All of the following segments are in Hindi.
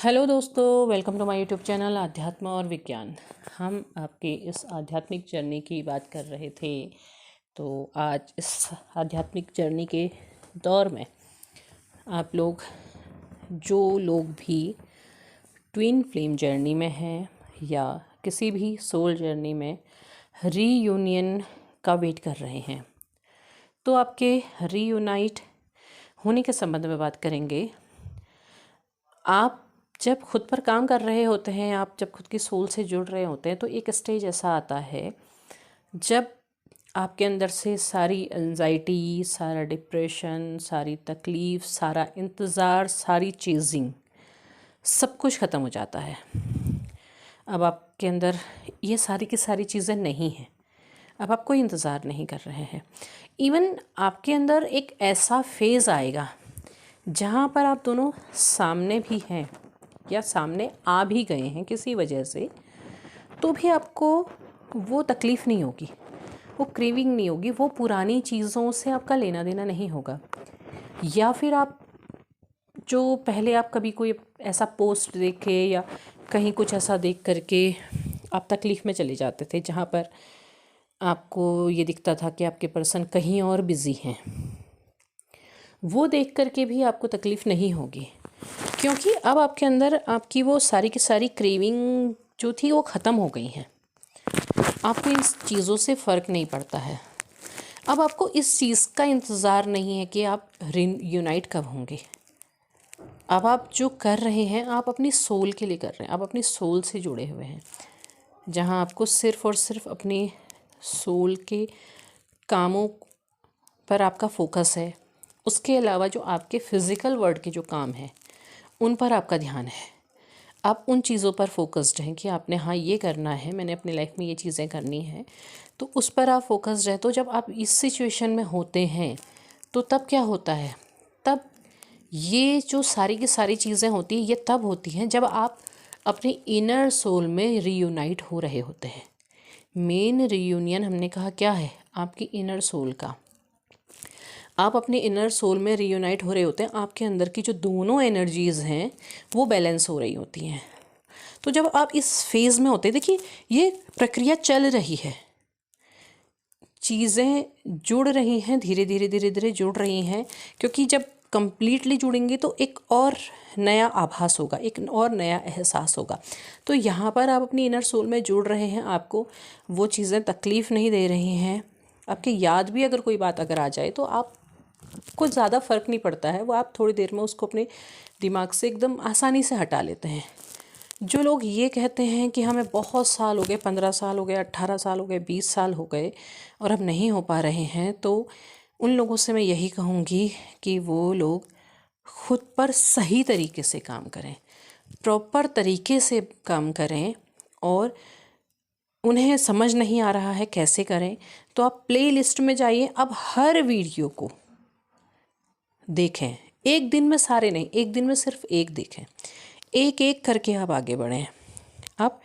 हेलो दोस्तों, welcome to my YouTube channel अध्यात्म और विज्ञान। हम आपके इस आध्यात्मिक जर्नी की बात कर रहे थे। तो आज इस आध्यात्मिक जर्नी के दौर में आप लोग जो लोग भी ट्विन फ्लेम जर्नी में हैं या किसी भी सोल जर्नी में रीयूनियन का वेट कर रहे हैं, तो आपके रीयूनाइट होने के संबंध में बात करेंगे। आप जब खुद पर काम कर रहे होते हैं, आप जब खुद की सोल से जुड़ रहे होते हैं, तो एक स्टेज ऐसा आता है जब आपके अंदर से सारी एंजाइटी, सारा डिप्रेशन, सारी तकलीफ़, सारा इंतज़ार, सारी चेजिंग, सब कुछ ख़त्म हो जाता है। अब आपके अंदर ये सारी की सारी चीज़ें नहीं हैं। अब आप कोई इंतज़ार नहीं कर रहे हैं। इवन आपके अंदर एक ऐसा फेज़ आएगा जहाँ पर आप दोनों सामने भी हैं या सामने आ भी गए हैं किसी वजह से, तो भी आपको वो तकलीफ़ नहीं होगी, वो क्रेविंग नहीं होगी, वो पुरानी चीज़ों से आपका लेना देना नहीं होगा। या फिर आप जो पहले आप कभी कोई ऐसा पोस्ट देखे या कहीं कुछ ऐसा देख करके आप तकलीफ़ में चले जाते थे जहाँ पर आपको ये दिखता था कि आपके पर्सन कहीं और बिज़ी हैं, वो देख करके भी आपको तकलीफ़ नहीं होगी, क्योंकि अब आपके अंदर आपकी वो सारी की सारी क्रेविंग जो थी वो ख़त्म हो गई हैं। आपको इन चीज़ों से फ़र्क नहीं पड़ता है। अब आपको इस चीज़ का इंतज़ार नहीं है कि आप यूनाइट कब होंगे। अब आप जो कर रहे हैं, आप अपनी सोल के लिए कर रहे हैं, आप अपनी सोल से जुड़े हुए हैं, जहाँ आपको सिर्फ़ और सिर्फ अपने सोल के कामों पर आपका फोकस है। उसके अलावा जो आपके फ़िज़िकल वर्ल्ड के जो काम हैं उन पर आपका ध्यान है। आप उन चीज़ों पर फोकस्ड हैं कि आपने हाँ ये करना है, मैंने अपनी लाइफ में ये चीज़ें करनी हैं, तो उस पर आप फोकस्ड हैं। तो जब आप इस सिचुएशन में होते हैं तो तब क्या होता है, तब ये जो सारी की सारी चीज़ें होती हैं ये तब होती हैं जब आप अपने इनर सोल में रीयूनाइट हो रहे होते हैं। मेन रीयूनियन हमने कहा क्या है, आपकी इनर सोल का। आप अपने इनर सोल में रीयूनाइट हो रहे होते हैं, आपके अंदर की जो दोनों एनर्जीज़ हैं वो बैलेंस हो रही होती हैं। तो जब आप इस फेज़ में होते हैं, देखिए ये प्रक्रिया चल रही है, चीज़ें जुड़ रही हैं, धीरे धीरे धीरे धीरे जुड़ रही हैं, क्योंकि जब कंप्लीटली जुड़ेंगी तो एक और नया आभास होगा, एक और नया एहसास होगा। तो यहाँ पर आप अपनी इनर सोल में जुड़ रहे हैं, आपको वो चीज़ें तकलीफ़ नहीं दे रही हैं। आपके याद भी अगर कोई बात अगर आ जाए तो आप कुछ ज़्यादा फ़र्क नहीं पड़ता है, वो आप थोड़ी देर में उसको अपने दिमाग से एकदम आसानी से हटा लेते हैं। जो लोग ये कहते हैं कि हमें बहुत साल हो गए, 15 साल हो गए, 18 साल हो गए, 20 साल हो गए और अब नहीं हो पा रहे हैं, तो उन लोगों से मैं यही कहूँगी कि वो लोग खुद पर सही तरीके से काम करें, प्रॉपर तरीके से काम करें। और उन्हें समझ नहीं आ रहा है कैसे करें, तो आप प्ले लिस्ट में जाइए, अब हर वीडियो को देखें। एक दिन में सारे नहीं, एक दिन में सिर्फ एक देखें, एक एक करके आप आगे बढ़ें। आप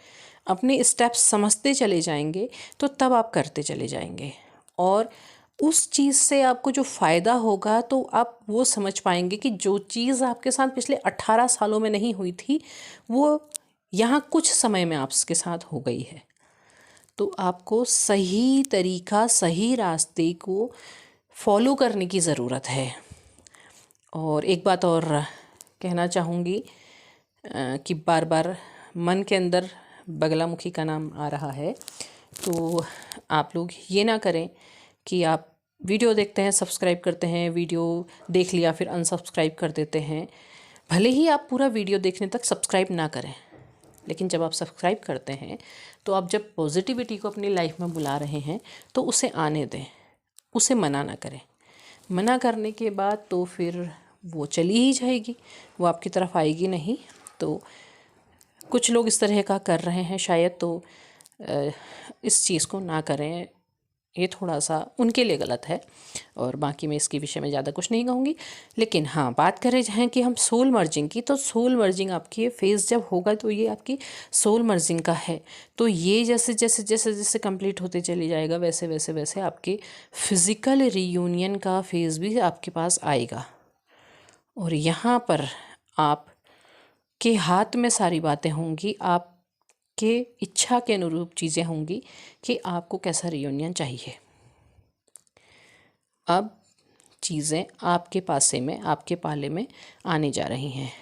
अपने स्टेप्स समझते चले जाएंगे तो तब आप करते चले जाएंगे, और उस चीज़ से आपको जो फ़ायदा होगा तो आप वो समझ पाएंगे कि जो चीज़ आपके साथ पिछले 18 सालों में नहीं हुई थी वो यहाँ कुछ समय में आपके साथ हो गई है। तो आपको सही तरीका, सही रास्ते को फॉलो करने की ज़रूरत है। और एक बात और कहना चाहूँगी कि बार बार मन के अंदर बगलामुखी का नाम आ रहा है, तो आप लोग ये ना करें कि आप वीडियो देखते हैं, सब्सक्राइब करते हैं, वीडियो देख लिया फिर अनसब्सक्राइब कर देते हैं। भले ही आप पूरा वीडियो देखने तक सब्सक्राइब ना करें, लेकिन जब आप सब्सक्राइब करते हैं तो आप जब पॉजिटिविटी को अपनी लाइफ में बुला रहे हैं तो उसे आने दें, उसे मना ना करें। मना करने के बाद तो फिर वो चली ही जाएगी, वो आपकी तरफ आएगी नहीं। तो कुछ लोग इस तरह का कर रहे हैं शायद, तो इस चीज़ को ना करें, ये थोड़ा सा उनके लिए गलत है। और बाकी मैं इसके विषय में ज़्यादा कुछ नहीं कहूँगी। लेकिन हाँ, बात करें हैं कि हम सोल मर्जिंग की, तो सोल मर्जिंग आपकी ये फेज़ जब होगा तो ये आपकी सोल मर्जिंग का है। तो ये जैसे जैसे जैसे जैसे कंप्लीट होते चले जाएगा वैसे वैसे वैसे आपके फ़िज़िकल रीयूनियन का फेज़ भी आपके पास आएगा। और यहाँ पर आप के हाथ में सारी बातें होंगी, आपके इच्छा के अनुरूप चीज़ें होंगी कि आपको कैसा रियूनियन चाहिए। अब चीज़ें आपके पासे में, आपके पाले में आने जा रही हैं।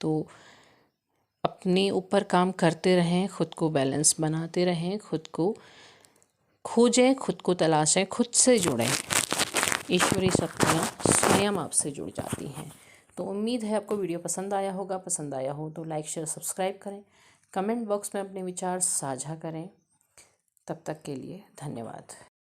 तो अपने ऊपर काम करते रहें, खुद को बैलेंस बनाते रहें, खुद को खोजें, खुद को तलाशें, खुद से जुड़ें। ईश्वरीय शक्तियाँ स्वयं आपसे जुड़ जाती हैं। तो उम्मीद है आपको वीडियो पसंद आया होगा। पसंद आया हो तो लाइक शेयर सब्सक्राइब करें, कमेंट बॉक्स में अपने विचार साझा करें। तब तक के लिए धन्यवाद।